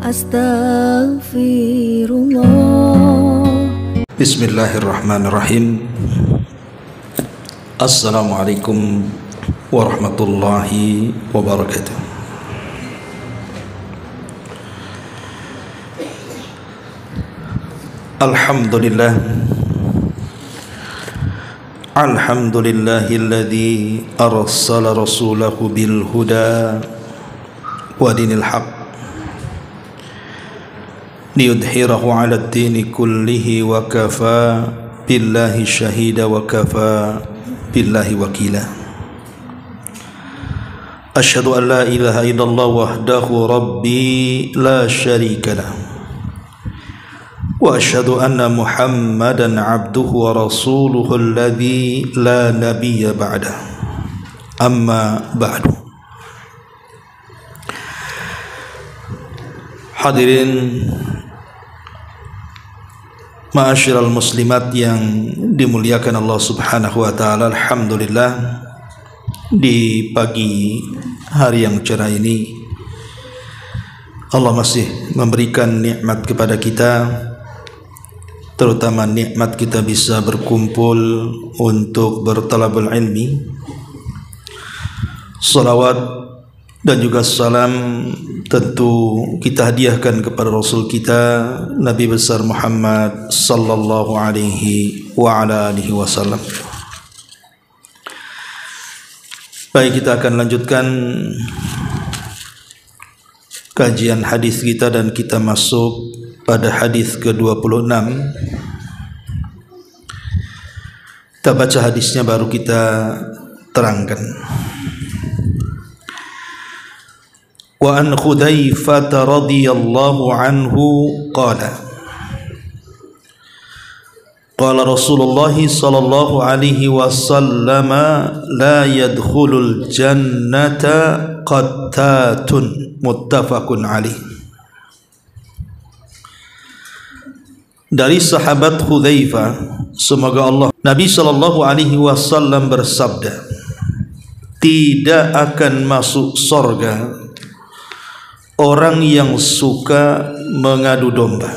Astaghfirullah. Bismillahirrahmanirrahim. Assalamualaikum warahmatullahi wabarakatuh. Alhamdulillah. Alhamdulillahilladzi arsala rasulahu bil huda wa dinil haqq liyudhhirahu 'ala ad-dini kullihi wa kafa billahi shahida wa kafa billahi wakila. Asyhadu an la ilaha illallah wahdahu rabbi la syarika lah wa asyhadu anna Muhammadan 'abduhu wa rasuluhu alladzi la nabiyya ba'dah. Amma ba'du. Hadirin ma'asyiral muslimat yang dimuliakan Allah Subhanahu wa taala, alhamdulillah di pagi hari yang cerah ini Allah masih memberikan nikmat kepada kita, terutama nikmat kita bisa berkumpul untuk bertalabul ilmi. Salawat dan juga salam tentu kita hadiahkan kepada Rasul kita Nabi besar Muhammad sallallahu alaihi wa ala alihi wasallam. Baik, kita akan lanjutkan kajian hadis kita dan kita masuk pada hadis ke-26. Kita baca hadisnya baru kita terangkan. Wa an Hudzaifah radhiyallahu anhu qala qala Rasulullah sallallahu alaihi wasallam la yadkhulul jannata qattatun, muttafaqun alaih. Dari sahabat Hudzaifah, semoga Allah, Nabi sallallahu alaihi wasallam bersabda, tidak akan masuk surga orang yang suka mengadu domba.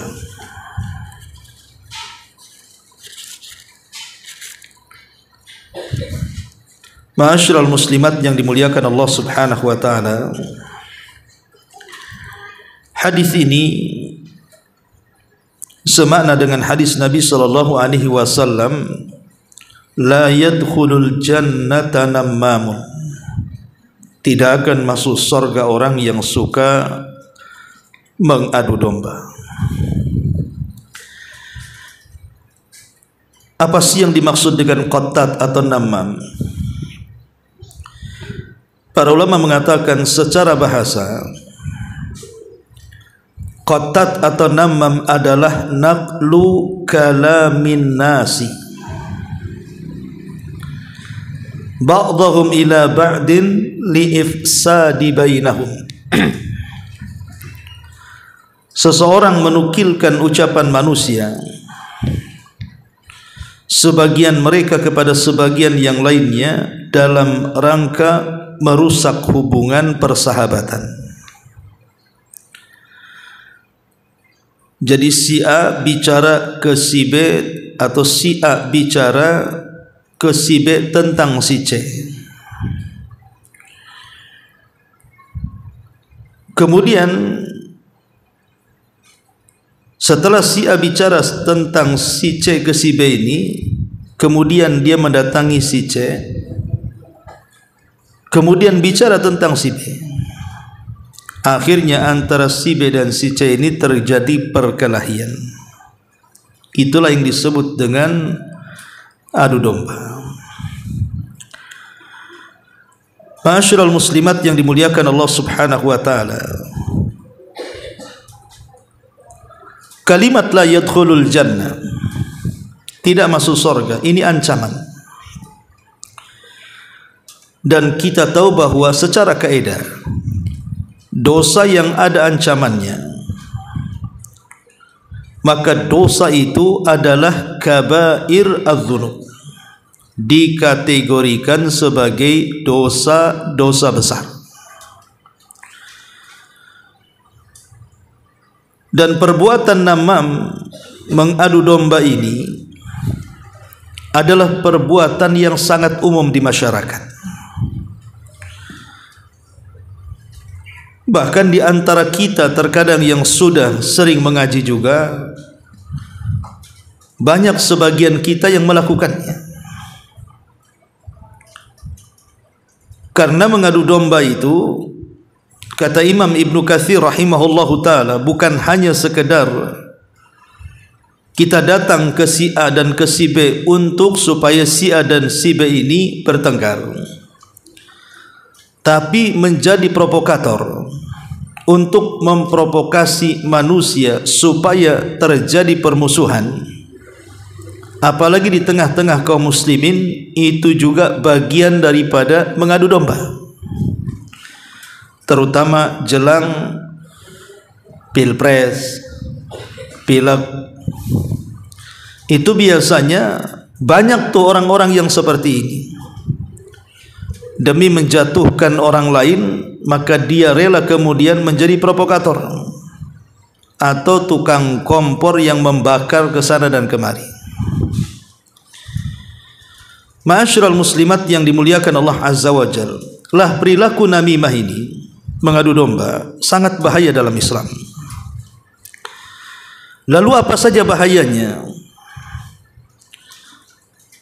Ma'asyiral muslimat yang dimuliakan Allah Subhanahu wa taala, hadis ini semakna dengan hadis Nabi sallallahu alaihi wasallam, la yadkhulul jannata nammamun, tidak akan masuk surga orang yang suka mengadu domba. Apa sih yang dimaksud dengan qattat atau nammam? Para ulama mengatakan secara bahasa, qattat atau nammam adalah naqlu kalamin nasi ba'dhum ila ba'din li'ifsadi bainahum. Seseorang menukilkan ucapan manusia, sebagian mereka kepada sebagian yang lainnya, dalam rangka merusak hubungan persahabatan. Jadi si A bicara ke si B, atau si A bicara ke si B tentang si C. Kemudian setelah si A bicara tentang si C ke si B ini, kemudian dia mendatangi si C, kemudian bicara tentang si B. Akhirnya antara si B dan si C ini terjadi perkelahian. Itulah yang disebut dengan adu domba. Ma'asyiral muslimat yang dimuliakan Allah Subhanahu wa taala, kalimat la yadkhulul jannah, tidak masuk surga, ini ancaman. Dan kita tahu bahwa secara kaidah dosa yang ada ancamannya, maka dosa itu adalah kabair adz-dzunub, dikategorikan sebagai dosa-dosa besar. Dan perbuatan namam, mengadu domba ini adalah perbuatan yang sangat umum di masyarakat. Bahkan di antara kita terkadang yang sudah sering mengaji juga, banyak sebagian kita yang melakukannya. Karena mengadu domba itu, kata Imam Ibnu Katsir rahimahullahu ta'ala, bukan hanya sekedar kita datang ke si A dan ke si B untuk supaya si A dan si B ini bertengkar, tapi menjadi provokator untuk memprovokasi manusia supaya terjadi permusuhan. Apalagi di tengah-tengah kaum muslimin, itu juga bagian daripada mengadu domba, terutama jelang pilpres, pileg. Itu biasanya banyak tuh orang-orang yang seperti ini. Demi menjatuhkan orang lain, maka dia rela kemudian menjadi provokator atau tukang kompor yang membakar ke sana dan kemari. Ma'asyiral muslimat yang dimuliakan Allah Azza wa Jalla, lah perilaku namimah ini, mengadu domba, sangat bahaya dalam Islam. Lalu apa saja bahayanya?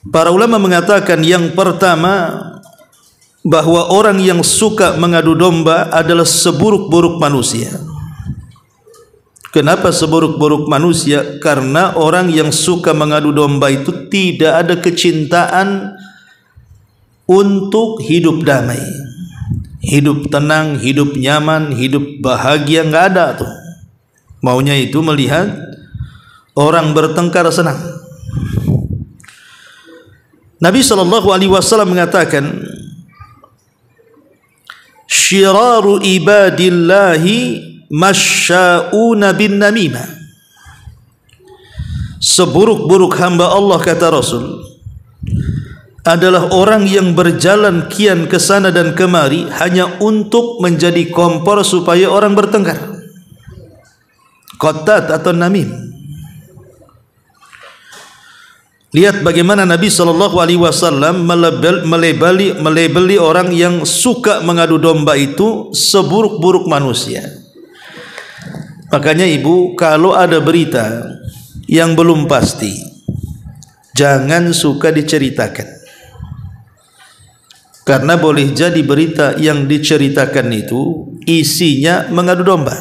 Para ulama mengatakan yang pertama, bahwa orang yang suka mengadu domba adalah seburuk-buruk manusia. Kenapa seburuk-buruk manusia? Karena orang yang suka mengadu domba itu tidak ada kecintaan untuk hidup damai, hidup tenang, hidup nyaman, hidup bahagia, nggak ada tuh. Maunya itu melihat orang bertengkar senang. Nabi SAW mengatakan, syiraru ibadillahi masya'una bin namimah. Seburuk-buruk hamba Allah, kata Rasul, adalah orang yang berjalan kian ke sana dan kemari hanya untuk menjadi kompor supaya orang bertengkar. Qattat atau namim. Lihat bagaimana Nabi SAW melebeli orang yang suka mengadu domba itu seburuk-buruk manusia. Makanya ibu, kalau ada berita yang belum pasti, jangan suka diceritakan, karena boleh jadi berita yang diceritakan itu isinya mengadu domba.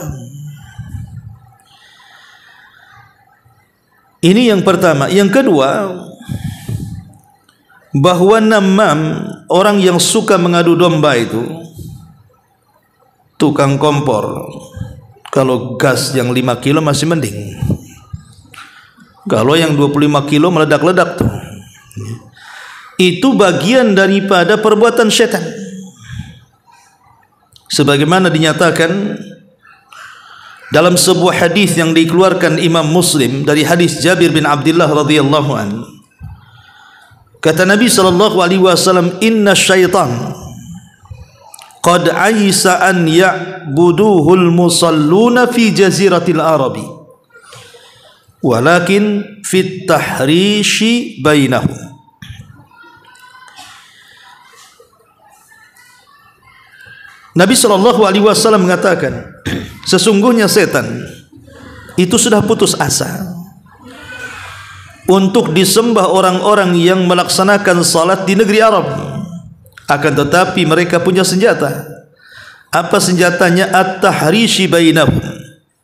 Ini yang pertama. Yang kedua, bahwa namam, orang yang suka mengadu domba itu tukang kompor. Kalau gas yang 5 kilo masih mending, kalau yang 25 kilo meledak-ledak tuh. Itu bagian daripada perbuatan syaitan, sebagaimana dinyatakan dalam sebuah hadis yang dikeluarkan Imam Muslim dari hadis Jabir bin Abdullah radhiyallahu anhu. Kata Nabi SAW, inna syaitan qad aisa an ya'buduhul musalluna fi jaziratil arabi walakin fit tahrishi bainahum. Nabi SAW mengatakan, sesungguhnya setan itu sudah putus asa untuk disembah orang-orang yang melaksanakan salat di negeri Arab. Akan tetapi mereka punya senjata. Apa senjatanya? At-tahrishi bainahum.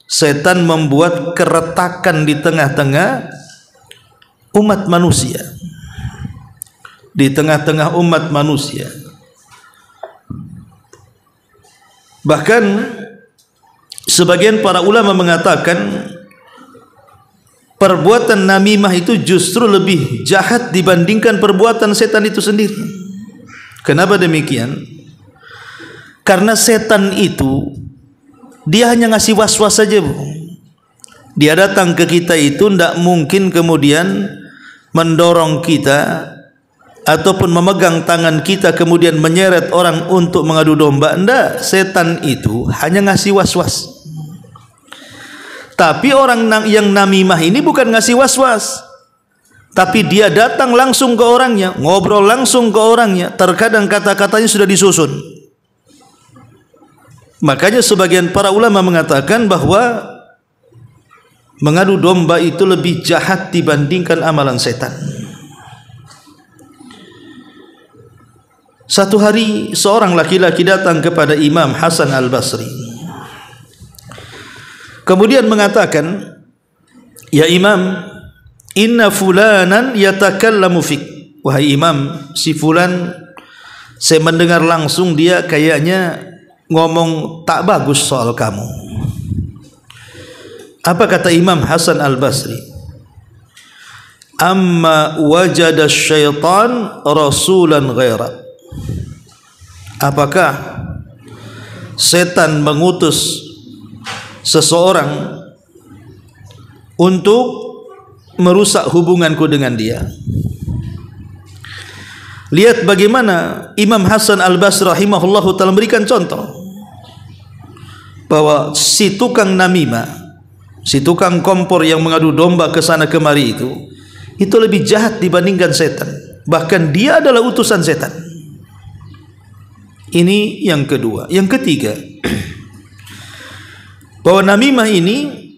Setan membuat keretakan di tengah-tengah umat manusia, di tengah-tengah umat manusia. Bahkan sebagian para ulama mengatakan perbuatan namimah itu justru lebih jahat dibandingkan perbuatan setan itu sendiri. Kenapa demikian? Karena setan itu dia hanya ngasih was-was saja, Bu. Dia datang ke kita itu tidak mungkin kemudian mendorong kita ataupun memegang tangan kita kemudian menyeret orang untuk mengadu domba. Tidak, setan itu hanya ngasih was-was. Tapi orang yang namimah ini bukan ngasih was-was, tapi dia datang langsung ke orangnya, ngobrol langsung ke orangnya. Terkadang kata-katanya sudah disusun. Makanya sebagian para ulama mengatakan bahwa mengadu domba itu lebih jahat dibandingkan amalan setan. Satu hari seorang laki-laki datang kepada Imam Hasan Al-Basri, kemudian mengatakan, "Ya Imam, inna fulanan yatakallamu fik." Wahai Imam, si fulan saya mendengar langsung dia kayaknya ngomong tak bagus soal kamu. Apa kata Imam Hasan Al-Basri? Amma wajada syaitan rasulan ghaira. Apakah setan mengutus seseorang untuk merusak hubunganku dengan dia? Lihat bagaimana Imam Hasan Al-Basri rahimahullahu ta'ala memberikan contoh bahwa si tukang namimah, si tukang kompor yang mengadu domba ke sana kemari itu lebih jahat dibandingkan setan. Bahkan dia adalah utusan setan. Ini yang kedua. Yang ketiga, bahwa namimah ini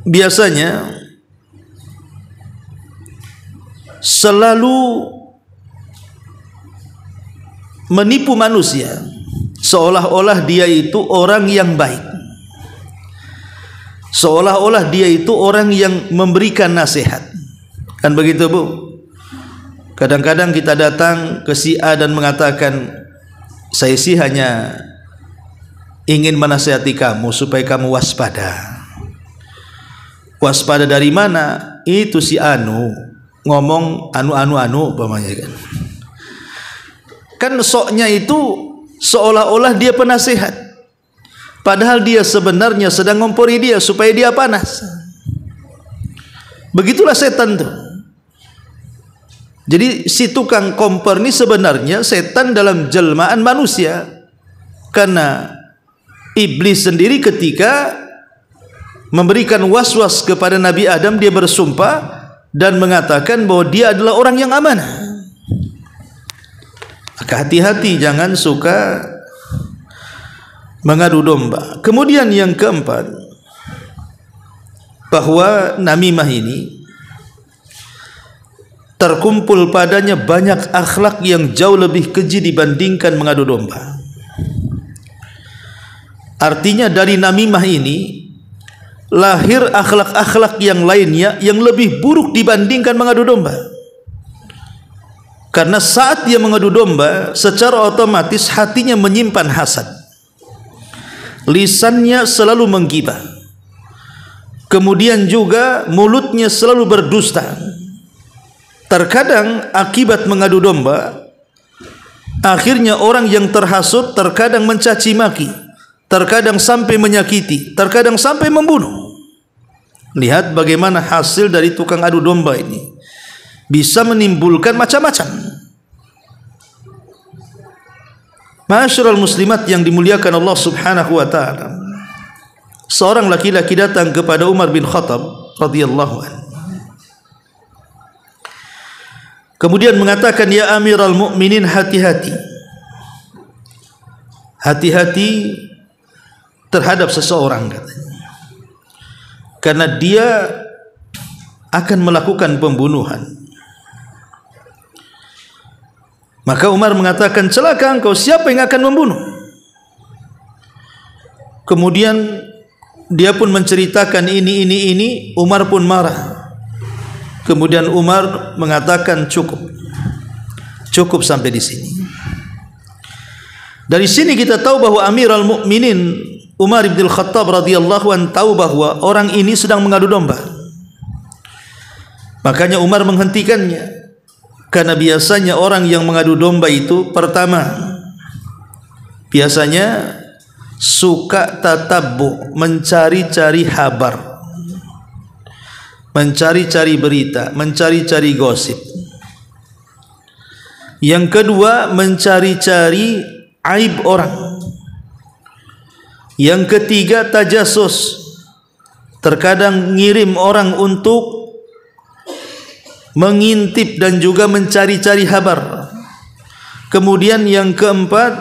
biasanya selalu menipu manusia seolah-olah dia itu orang yang baik, seolah-olah dia itu orang yang memberikan nasihat. Kan begitu, Bu? Kadang-kadang kita datang ke si A dan mengatakan, saya sih hanya ingin menasihati kamu supaya kamu waspada. Waspada dari mana? Itu si Anu ngomong anu umpamanya kan. Kan soknya itu seolah-olah dia penasihat, padahal dia sebenarnya sedang ngompori dia supaya dia panas. Begitulah setan tuh. Jadi si tukang kompor ini sebenarnya setan dalam jelmaan manusia, karena iblis sendiri ketika memberikan was-was kepada Nabi Adam, dia bersumpah dan mengatakan bahwa dia adalah orang yang amanah. Maka hati-hati, jangan suka mengadu domba. Kemudian yang keempat, bahwa namimah ini terkumpul padanya banyak akhlak yang jauh lebih keji dibandingkan mengadu domba. Artinya dari namimah ini lahir akhlak-akhlak yang lainnya yang lebih buruk dibandingkan mengadu domba. Karena saat dia mengadu domba, secara otomatis hatinya menyimpan hasad, lisannya selalu menggibah, kemudian juga mulutnya selalu berdusta. Terkadang akibat mengadu domba, akhirnya orang yang terhasut terkadang mencaci maki, terkadang sampai menyakiti, terkadang sampai membunuh. Lihat bagaimana hasil dari tukang adu domba ini, bisa menimbulkan macam-macam. Ma'asyiral muslimat yang dimuliakan Allah Subhanahu wa taala. Seorang laki-laki datang kepada Umar bin Khattab radhiyallahu anhu, kemudian mengatakan, ya Amiral Mukminin, hati-hati, hati-hati terhadap seseorang, katanya, karena dia akan melakukan pembunuhan. Maka Umar mengatakan, celaka engkau, siapa yang akan membunuh? Kemudian dia pun menceritakan ini. Umar pun marah. Kemudian Umar mengatakan, cukup sampai di sini. Dari sini kita tahu bahwa Amirul Mukminin Umar bin Khattab radhiyallahu anhu tahu bahwa orang ini sedang mengadu domba. Makanya Umar menghentikannya. Karena biasanya orang yang mengadu domba itu, pertama, biasanya suka tatabbu, mencari-cari kabar, mencari-cari berita, mencari-cari gosip. Yang kedua, mencari-cari aib orang. Yang ketiga, tajasus. Terkadang ngirim orang untuk mengintip dan juga mencari-cari kabar. Kemudian yang keempat,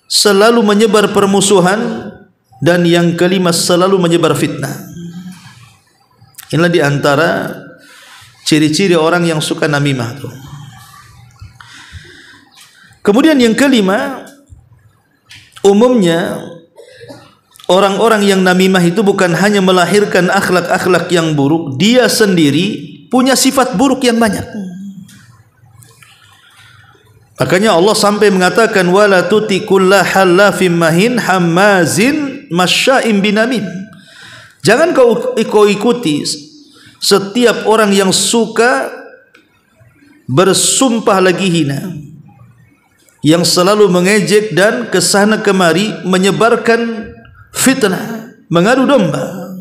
selalu menyebar permusuhan. Dan yang kelima, selalu menyebar fitnah. Inilah di antara ciri-ciri orang yang suka namimah tuh. Kemudian yang kelima, umumnya orang-orang yang namimah itu bukan hanya melahirkan akhlak-akhlak yang buruk, dia sendiri punya sifat buruk yang banyak. Makanya Allah sampai mengatakan wala tuti kulla halafim mahin hammazin masya'im binamin. Jangan kau ikuti setiap orang yang suka bersumpah lagi hina, yang selalu mengejek dan kesana kemari menyebarkan fitnah, mengadu domba.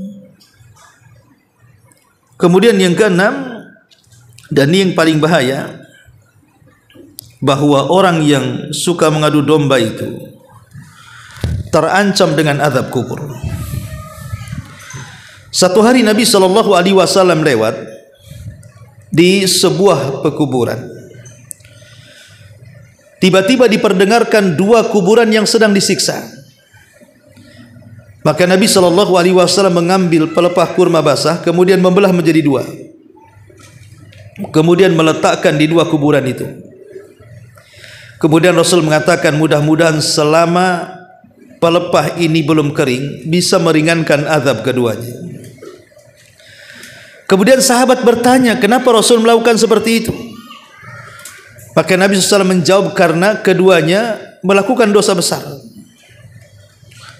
Kemudian yang keenam, dan ini yang paling bahaya, bahwa orang yang suka mengadu domba itu terancam dengan azab kubur. Satu hari Nabi SAW lewat di sebuah pekuburan. Tiba-tiba diperdengarkan dua kuburan yang sedang disiksa. Maka Nabi SAW mengambil pelepah kurma basah, kemudian membelah menjadi dua, kemudian meletakkan di dua kuburan itu. Kemudian Rasul mengatakan, mudah-mudahan selama pelepah ini belum kering, bisa meringankan azab keduanya. Kemudian sahabat bertanya, kenapa Rasul melakukan seperti itu? Maka Nabi SAW menjawab, karena keduanya melakukan dosa besar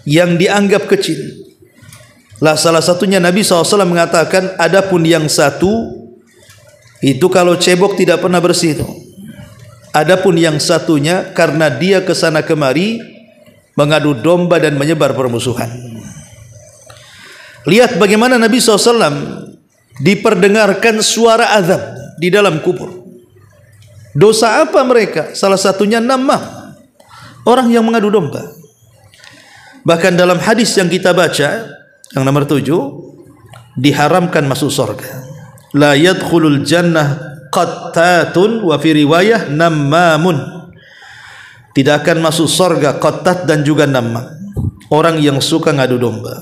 yang dianggap kecil. Lah salah satunya Nabi SAW mengatakan, adapun yang satu itu kalau cebok tidak pernah bersih itu. Adapun yang satunya karena dia kesana kemari mengadu domba dan menyebar permusuhan. Lihat bagaimana Nabi SAW diperdengarkan suara azab di dalam kubur. Dosa apa mereka? Salah satunya namah, orang yang mengadu domba. Bahkan dalam hadis yang kita baca yang nomor 7, diharamkan masuk surga. La yadkhulul jannah qattatun, wa fi riwayah nammamun. Tidak akan masuk surga qattat dan juga namam, orang yang suka ngadu domba.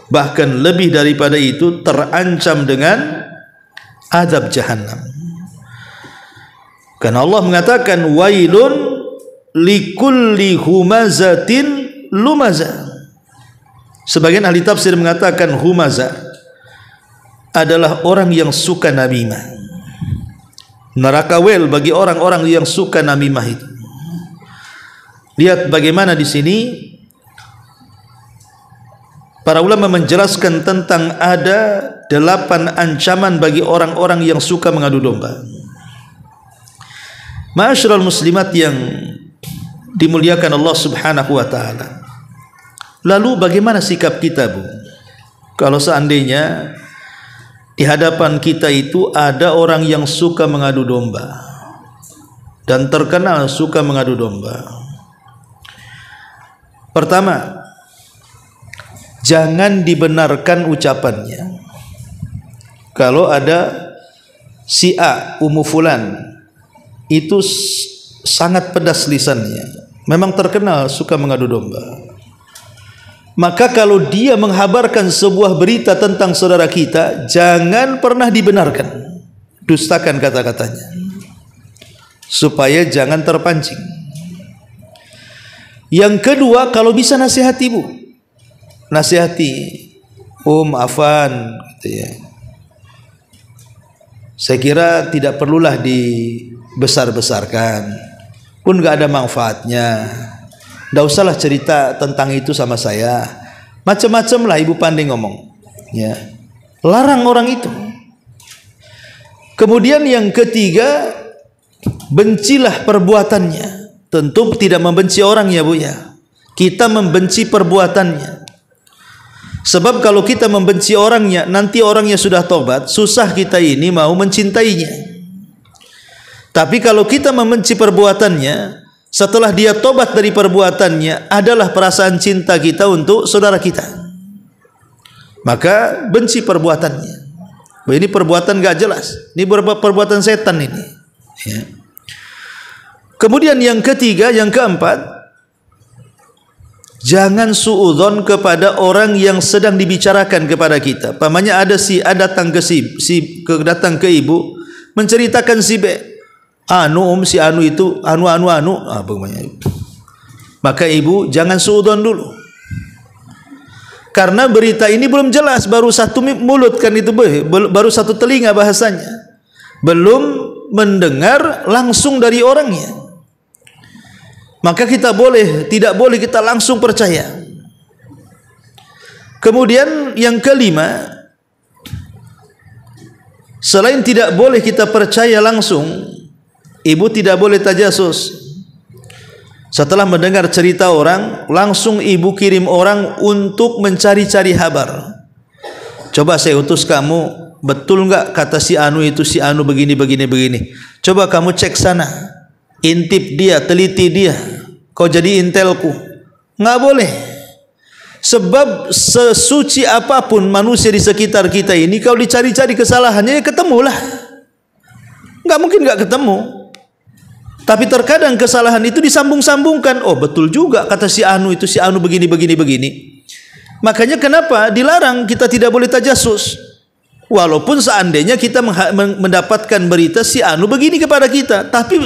Bahkan lebih daripada itu, terancam dengan azab jahannam. Karena Allah mengatakan wailun likulli humazatin lumazah. Sebagian ahli tafsir mengatakan humazah adalah orang yang suka namimah. Neraka wel bagi orang-orang yang suka namimah itu. Lihat bagaimana di sini para ulama menjelaskan tentang ada 8 ancaman bagi orang-orang yang suka mengadu domba. Ma'asyiral muslimat yang dimuliakan Allah Subhanahu wa taala. Lalu bagaimana sikap kita, Bu? Kalau seandainya di hadapan kita itu ada orang yang suka mengadu domba dan terkenal suka mengadu domba. Pertama, jangan dibenarkan ucapannya. Kalau ada si A, Ummu Fulan, itu sangat pedas lisannya, memang terkenal suka mengadu domba, maka kalau dia menghabarkan sebuah berita tentang saudara kita, jangan pernah dibenarkan, dustakan kata-katanya, supaya jangan terpancing. Yang kedua, kalau bisa nasihati, Bu, nasihati, Afan, gitu ya. Saya kira tidak perlulah dibesar-besarkan, pun gak ada manfaatnya. Nggak usahlah cerita tentang itu sama saya. Macam-macam lah ibu pandai ngomong, ya. Larang orang itu. Kemudian yang ketiga, bencilah perbuatannya. Tentu tidak membenci orang ya, Bu ya. Kita membenci perbuatannya. Sebab kalau kita membenci orangnya, nanti orangnya sudah tobat, susah kita ini mau mencintainya. Tapi kalau kita membenci perbuatannya, setelah dia tobat dari perbuatannya adalah perasaan cinta kita untuk saudara kita, maka benci perbuatannya. Ini perbuatan gak jelas, ini perbuatan setan ini, ya. Kemudian yang ketiga, yang keempat, jangan suudzon kepada orang yang sedang dibicarakan kepada kita. Pamannya ada datang datang ke ibu menceritakan si B, si anu itu anu, apa namanya? Maka ibu jangan suudzon dulu. Karena berita ini belum jelas, baru satu mulut kan itu, baru satu telinga bahasanya, belum mendengar langsung dari orangnya. Maka tidak boleh kita langsung percaya. Kemudian yang kelima, selain tidak boleh kita percaya langsung, ibu tidak boleh tajasus. Setelah mendengar cerita orang, langsung ibu kirim orang untuk mencari-cari kabar. Coba saya utus kamu, betul nggak kata si anu itu, si anu begini. Coba kamu cek sana, intip dia, teliti dia. Kau jadi intelku. Nggak boleh. Sebab sesuci apapun manusia di sekitar kita ini, kalau dicari-cari kesalahannya, ya ketemulah. Nggak mungkin nggak ketemu. Tapi terkadang kesalahan itu disambung-sambungkan. Oh betul juga kata si anu itu, si anu begini. Makanya kenapa dilarang kita tidak boleh tajasus. Walaupun seandainya kita mendapatkan berita si anu begini kepada kita, tapi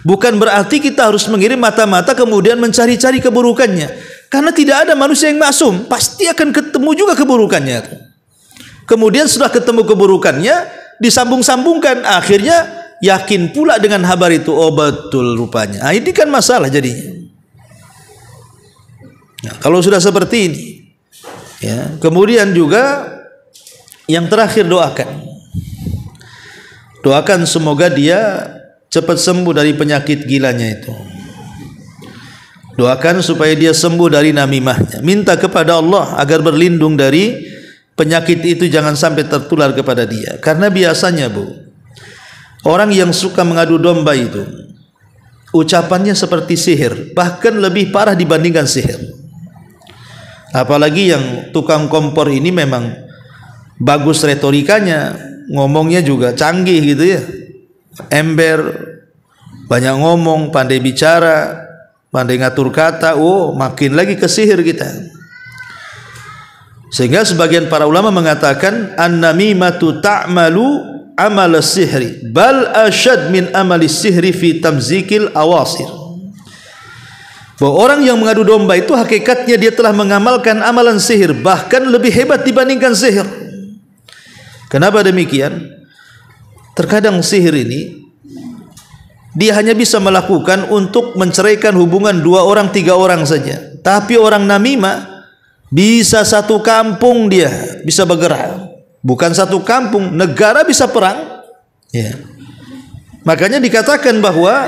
bukan berarti kita harus mengirim mata-mata kemudian mencari-cari keburukannya. Karena tidak ada manusia yang maksum, pasti akan ketemu juga keburukannya. Kemudian setelah ketemu keburukannya, disambung-sambungkan, akhirnya yakin pula dengan kabar itu. Oh betul rupanya. Nah, ini kan masalah jadinya. Nah, kalau sudah seperti ini, ya, kemudian juga yang terakhir, doakan semoga dia cepat sembuh dari penyakit gilanya itu. Doakan supaya dia sembuh dari namimahnya. Minta kepada Allah agar berlindung dari penyakit itu, jangan sampai tertular kepada dia. Karena biasanya orang yang suka mengadu domba itu ucapannya seperti sihir, bahkan lebih parah dibandingkan sihir. Apalagi yang tukang kompor ini memang bagus retorikanya, ngomongnya juga canggih gitu ya, ember, banyak ngomong, pandai bicara, pandai ngatur kata. Oh makin lagi ke sihir kita. Sehingga sebagian para ulama mengatakan an-namimatu ta'malu amal sihri bal asyad min amali sihri fi tamzikil awasir. Bahwa orang yang mengadu domba itu hakikatnya dia telah mengamalkan amalan sihir, bahkan lebih hebat dibandingkan sihir. Kenapa demikian? Terkadang sihir ini dia hanya bisa melakukan untuk menceraikan hubungan 2 orang 3 orang saja. Tapi orang namimah bisa satu kampung dia bisa bergerak. Bukan satu kampung, negara bisa perang. Ya. Makanya dikatakan bahwa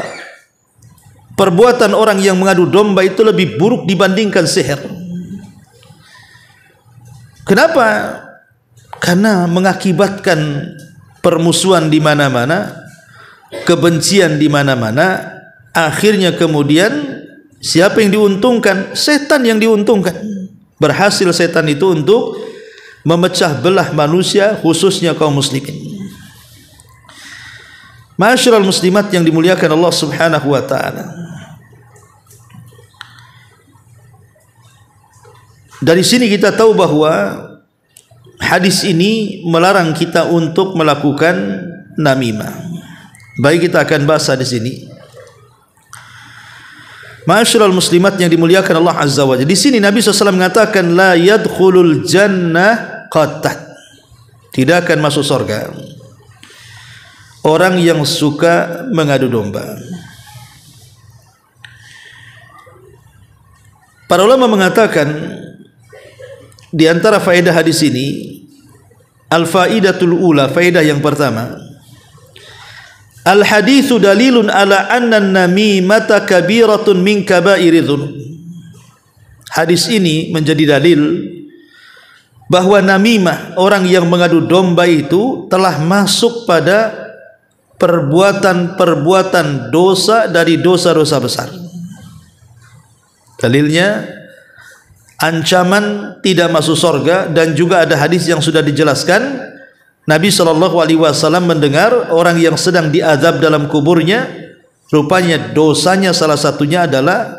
perbuatan orang yang mengadu domba itu lebih buruk dibandingkan sihir. Kenapa? Karena mengakibatkan permusuhan di mana-mana, kebencian di mana-mana. Akhirnya kemudian siapa yang diuntungkan? Setan yang diuntungkan. Berhasil setan itu untuk memecah belah manusia, khususnya kaum muslimin. Ma'asyiral muslimat yang dimuliakan Allah Subhanahu wa taala. Dari sini kita tahu bahwa hadis ini melarang kita untuk melakukan namimah. Baik, kita akan bahas di sini. Ma'asyiral muslimat yang dimuliakan Allah Azza wa Jalla. Di sini Nabi SAW mengatakan la yadkhulul jannah qattat. Tidak akan masuk surga orang yang suka mengadu domba. Para ulama mengatakan di antara faedah hadis ini, al-faidatul ula, faedah yang pertama, al-haditsu dalilun ala anna an-namimata kabiratun min kabairi dzunub. Hadis ini menjadi dalil bahwa namimah, orang yang mengadu domba itu telah masuk pada perbuatan-perbuatan dosa dari dosa-dosa besar. Dalilnya ancaman tidak masuk surga, dan juga ada hadis yang sudah dijelaskan. Nabi SAW mendengar orang yang sedang diazab dalam kuburnya, rupanya dosanya salah satunya adalah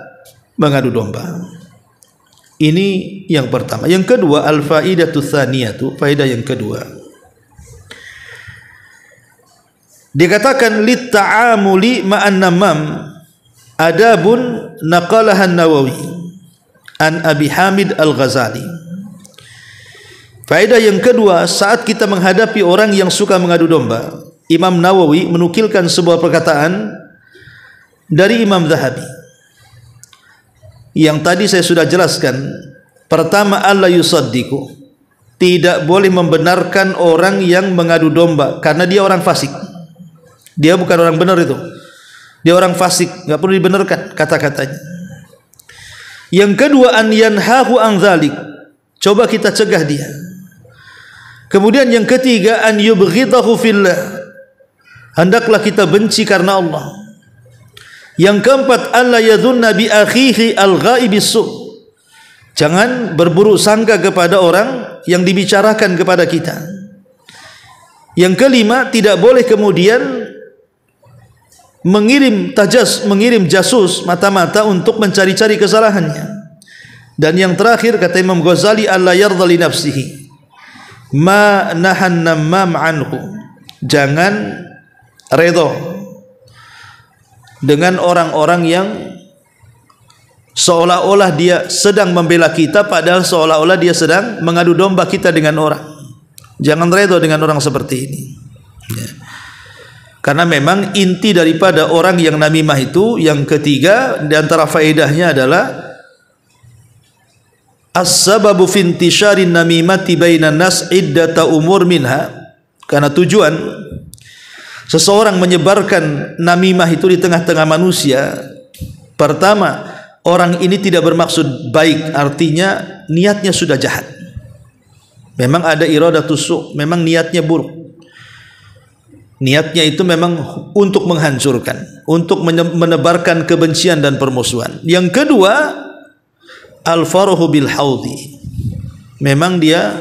mengadu domba. Ini yang pertama. Yang kedua, al-faidatu tsaniyatu, faedah yang kedua. Dikatakan lit ta'amuli ma'an namam adabun naqalaha an-Nawawi an Abi Hamid Al-Ghazali. Faedah yang kedua, saat kita menghadapi orang yang suka mengadu domba, Imam Nawawi menukilkan sebuah perkataan dari Imam Zahabi yang tadi saya sudah jelaskan. Pertama, alla yusaddiqu, tidak boleh membenarkan orang yang mengadu domba karena dia orang fasik. Dia bukan orang benar itu. Dia orang fasik, enggak perlu dibenarkan kata-katanya. Yang kedua, an yanhahu an dzalik, coba kita cegah dia. Kemudian yang ketiga, an yubghidahu fillah, hendaklah kita benci karena Allah. Yang keempat, alla yadhunna bi akhihi al-ghaibi su', jangan berburuk sangka kepada orang yang dibicarakan kepada kita. Yang kelima, tidak boleh kemudian mengirim jasus mata-mata untuk mencari-cari kesalahannya. Dan yang terakhir, kata Imam Ghazali, alla yardha li nafsihi ma nahan namam anhu, jangan redha dengan orang-orang yang seolah-olah dia sedang membela kita, padahal seolah-olah dia sedang mengadu domba kita dengan orang. Jangan redha dengan orang seperti ini ya. Karena memang inti daripada orang yang namimah itu, yang ketiga di antara faedahnya adalah as-sababu fi intisharin namimati bainan nas iddata umur minha, karena tujuan seseorang menyebarkan namimah itu di tengah-tengah manusia. Pertama, orang ini tidak bermaksud baik, artinya niatnya sudah jahat. Memang ada iradatus su', memang niatnya buruk. Niatnya itu memang untuk menghancurkan, untuk menebarkan kebencian dan permusuhan. Yang kedua, al-farahu bil haudi, memang dia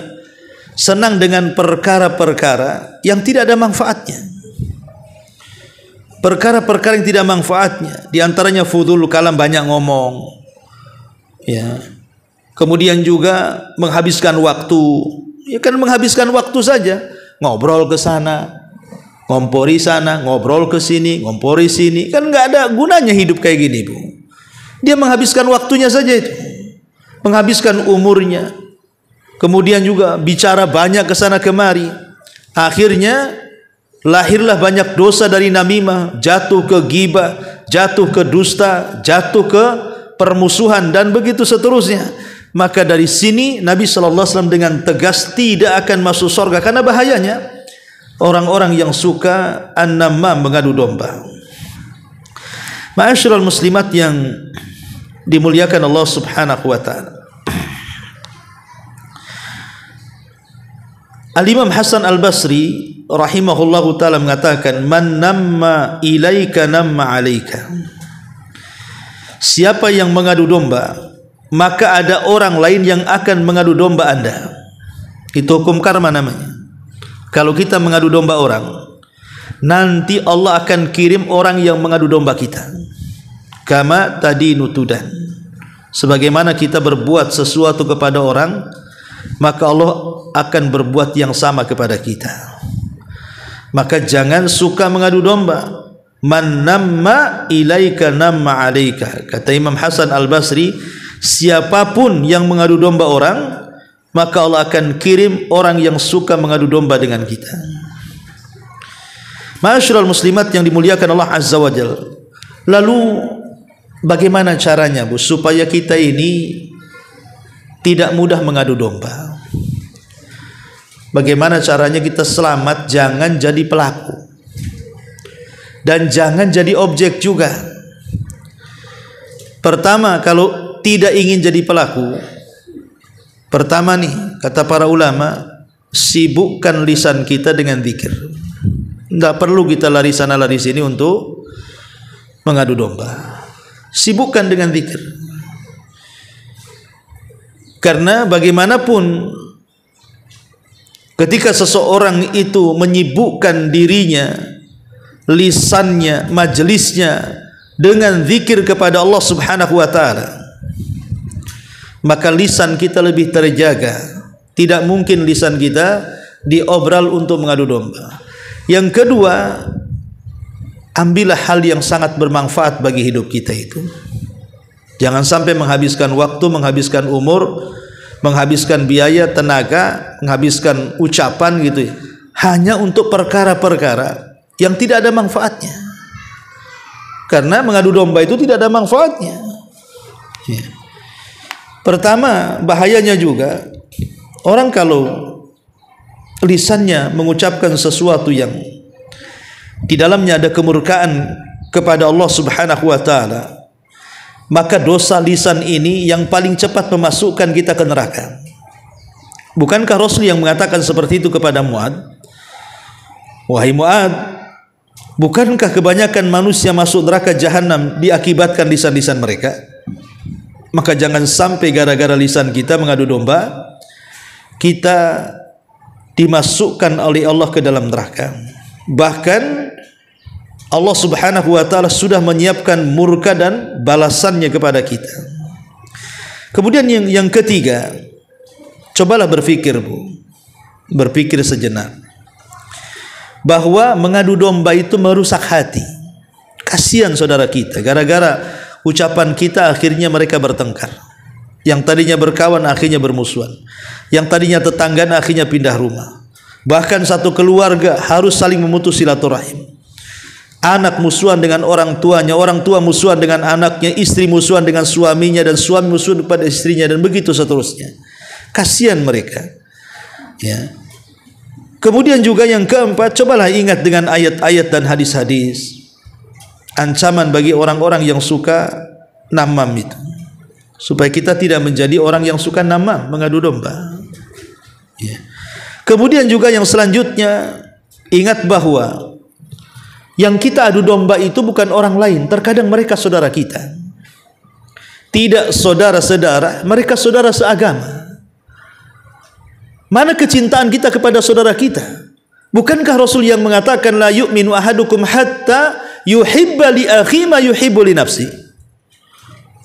senang dengan perkara-perkara yang tidak ada manfaatnya. Perkara-perkara yang tidak manfaatnya, di antaranya fudul kalam, banyak ngomong ya. Kemudian juga menghabiskan waktu, ya kan menghabiskan waktu saja, ngobrol ke sana, ngompori sana, ngobrol ke sini, ngompori sini, kan nggak ada gunanya hidup kayak gini, Bu. Dia menghabiskan waktunya saja itu, menghabiskan umurnya. Kemudian juga bicara banyak ke sana kemari. Akhirnya lahirlah banyak dosa dari namimah, jatuh ke ghibah, jatuh ke dusta, jatuh ke permusuhan, dan begitu seterusnya. Maka dari sini Nabi SAW dengan tegas tidak akan masuk surga, karena bahayanya orang-orang yang suka an-namam, mengadu domba. Ma'asyiral muslimat yang dimuliakan Allah Subhanahu wa taala. Al-Imam Hasan Al-Basri rahimahullahu taala mengatakan, man namma ilaika namma alaika, siapa yang mengadu domba, maka ada orang lain yang akan mengadu domba Anda. Itu hukum karma namanya. Kalau kita mengadu domba orang, nanti Allah akan kirim orang yang mengadu domba kita. Kama tadi nutudan, sebagaimana kita berbuat sesuatu kepada orang, maka Allah akan berbuat yang sama kepada kita. Maka jangan suka mengadu domba. Man namma ilaika namma alaika, kata Imam Hasan Al-Basri, siapapun yang mengadu domba orang, maka Allah akan kirim orang yang suka mengadu domba dengan kita. Ma'asyiral muslimat yang dimuliakan Allah Azza wa Jalla. Lalu bagaimana caranya, Bu, supaya kita ini tidak mudah mengadu domba? Bagaimana caranya kita selamat, jangan jadi pelaku dan jangan jadi objek juga. Pertama, kalau tidak ingin jadi pelaku, pertama nih, kata para ulama, sibukkan lisan kita dengan zikir. Tidak perlu kita lari sana lari sini untuk mengadu domba. Sibukkan dengan zikir. Karena bagaimanapun ketika seseorang itu menyibukkan dirinya, lisannya, majelisnya dengan zikir kepada Allah Subhanahu wa taala, maka lisan kita lebih terjaga. Tidak mungkin lisan kita diobral untuk mengadu domba. Yang kedua, ambillah hal yang sangat bermanfaat bagi hidup kita itu. Jangan sampai menghabiskan waktu, menghabiskan umur, menghabiskan biaya, tenaga, menghabiskan ucapan gitu hanya untuk perkara-perkara yang tidak ada manfaatnya. Karena mengadu domba itu tidak ada manfaatnya. Pertama, bahayanya juga orang kalau lisannya mengucapkan sesuatu yang di dalamnya ada kemurkaan kepada Allah Subhanahu wa taala, maka dosa lisan ini yang paling cepat memasukkan kita ke neraka. Bukankah Rasul yang mengatakan seperti itu kepada Mu'ad? Wahai Mu'ad, bukankah kebanyakan manusia masuk neraka jahanam diakibatkan lisan-lisan mereka? Maka jangan sampai gara-gara lisan kita mengadu domba, kita dimasukkan oleh Allah ke dalam neraka. Bahkan Allah Subhanahu wa taala sudah menyiapkan murka dan balasannya kepada kita. Kemudian yang ketiga, cobalah berpikir, Bu. Berpikir sejenak. Bahwa mengadu domba itu merusak hati. Kasihan saudara kita, gara-gara ucapan kita akhirnya mereka bertengkar. Yang tadinya berkawan akhirnya bermusuhan. Yang tadinya tetanggaan akhirnya pindah rumah. Bahkan satu keluarga harus saling memutus silaturahim. Anak musuhan dengan orang tuanya, orang tua musuhan dengan anaknya, istri musuhan dengan suaminya, dan suami musuhan kepada istrinya, dan begitu seterusnya. Kasihan mereka. Ya. Kemudian juga yang keempat, cobalah ingat dengan ayat-ayat dan hadis-hadis ancaman bagi orang-orang yang suka namam itu, supaya kita tidak menjadi orang yang suka namam, mengadu domba. Ya. Kemudian juga yang selanjutnya, ingat bahwa yang kita adu domba itu bukan orang lain, terkadang mereka saudara kita. Tidak saudara-saudara, mereka saudara seagama. Mana kecintaan kita kepada saudara kita? Bukankah Rasul yang mengatakan la yu'minu ahadukum hatta yuhibba li akhi ma yuhibbu li nafsi?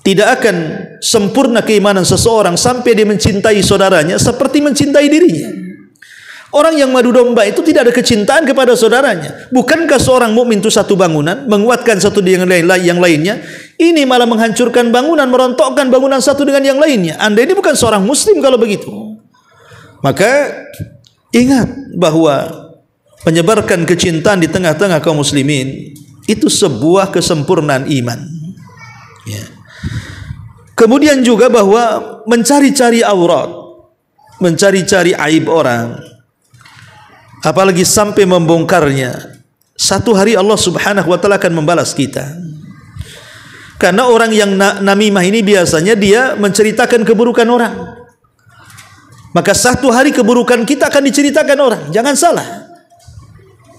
Tidak akan sempurna keimanan seseorang sampai dia mencintai saudaranya seperti mencintai dirinya. Orang yang madu domba itu tidak ada kecintaan kepada saudaranya. Bukankah seorang mukmin itu satu bangunan, menguatkan satu dengan yang lainnya? Ini malah menghancurkan bangunan, merontokkan bangunan satu dengan yang lainnya. Anda ini bukan seorang muslim kalau begitu. Maka ingat bahwa menyebarkan kecintaan di tengah-tengah kaum muslimin itu sebuah kesempurnaan iman. Ya. Kemudian juga bahwa mencari-cari aurat, mencari-cari aib orang, apalagi sampai membongkarnya, satu hari Allah Subhanahu wa taala akan membalas kita. Karena orang yang namimah ini biasanya dia menceritakan keburukan orang. Maka satu hari keburukan kita akan diceritakan orang. Jangan salah.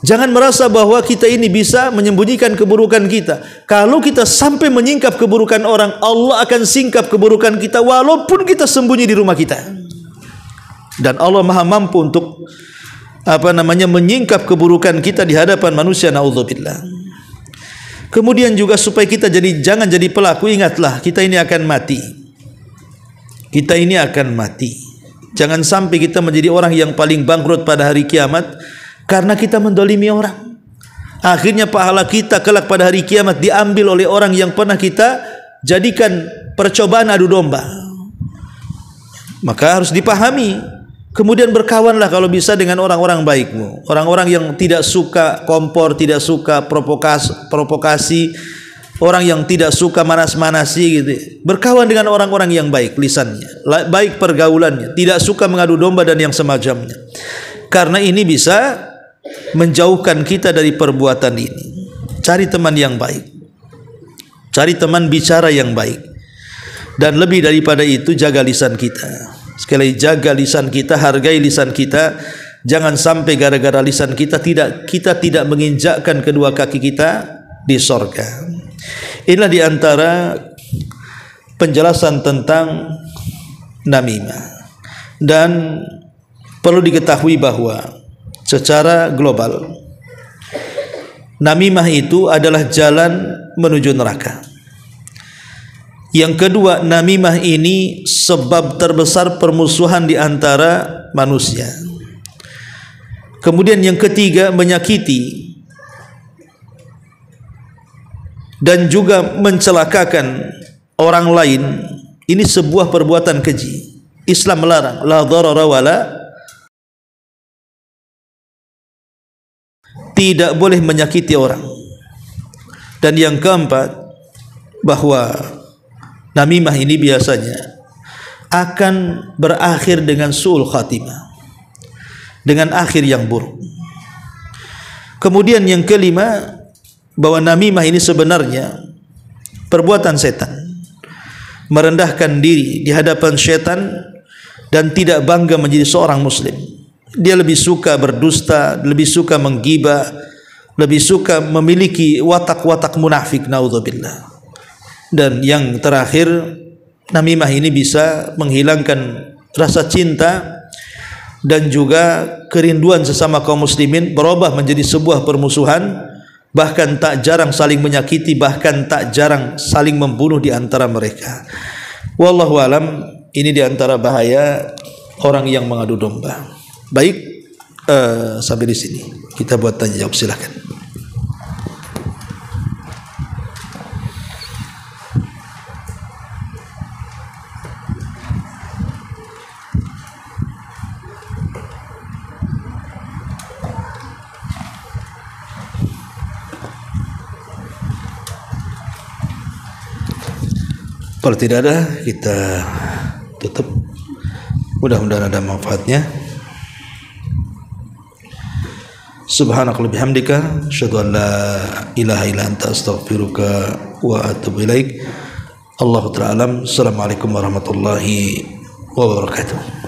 Jangan merasa bahwa kita ini bisa menyembunyikan keburukan kita. Kalau kita sampai menyingkap keburukan orang, Allah akan singkap keburukan kita walaupun kita sembunyi di rumah kita. Dan Allah Maha mampu untuk menyingkap keburukan kita di hadapan manusia, naudzubillah. Kemudian juga supaya kita jangan jadi pelaku, ingatlah kita ini akan mati. Kita ini akan mati. Jangan sampai kita menjadi orang yang paling bangkrut pada hari kiamat karena kita mendolimi orang. Akhirnya pahala kita kelak pada hari kiamat diambil oleh orang yang pernah kita jadikan percobaan adu domba. Maka harus dipahami. Kemudian berkawanlah kalau bisa dengan orang-orang baikmu, orang-orang yang tidak suka kompor, tidak suka provokasi, orang yang tidak suka manas-manasi gitu. Berkawan dengan orang-orang yang baik lisannya, baik pergaulannya, tidak suka mengadu domba dan yang semacamnya. Karena ini bisa menjauhkan kita dari perbuatan ini. Cari teman yang baik, cari teman bicara yang baik, dan lebih daripada itu jaga lisan kita. Sekali lagi, jaga lisan kita, hargai lisan kita, Jangan sampai gara-gara lisan kita tidak menginjakkan kedua kaki kita di sorga. Inilah diantara penjelasan tentang namimah. Dan perlu diketahui bahwa secara global namimah itu adalah jalan menuju neraka. Yang kedua, namimah ini sebab terbesar permusuhan di antara manusia. Kemudian yang ketiga, menyakiti dan juga mencelakakan orang lain. Ini sebuah perbuatan keji. Islam melarang, la dharara wala, tidak boleh menyakiti orang. Dan yang keempat, bahwa namimah ini biasanya akan berakhir dengan su'ul khatimah, dengan akhir yang buruk. Kemudian yang kelima, bahwa namimah ini sebenarnya perbuatan setan, merendahkan diri di hadapan setan dan tidak bangga menjadi seorang muslim. Dia lebih suka berdusta, lebih suka menggibah, lebih suka memiliki watak-watak munafik, naudzubillah. Dan yang terakhir, namimah ini bisa menghilangkan rasa cinta dan juga kerinduan sesama kaum muslimin, berubah menjadi sebuah permusuhan, bahkan tak jarang saling menyakiti, bahkan tak jarang saling membunuh di antara mereka. Wallahu alam, ini di antara bahaya orang yang mengadu domba. Baik, sampai di sini kita buat tanya jawab, silakan. Kalau tidak ada, kita tutup. Mudah-mudahan ada manfaatnya. Subhanakallahumma bihamdika, asyhadu an la ilaha illa anta, astaghfiruka wa atubu ilaik. Allahu ta'ala alam. Assalamualaikum warahmatullahi wabarakatuh.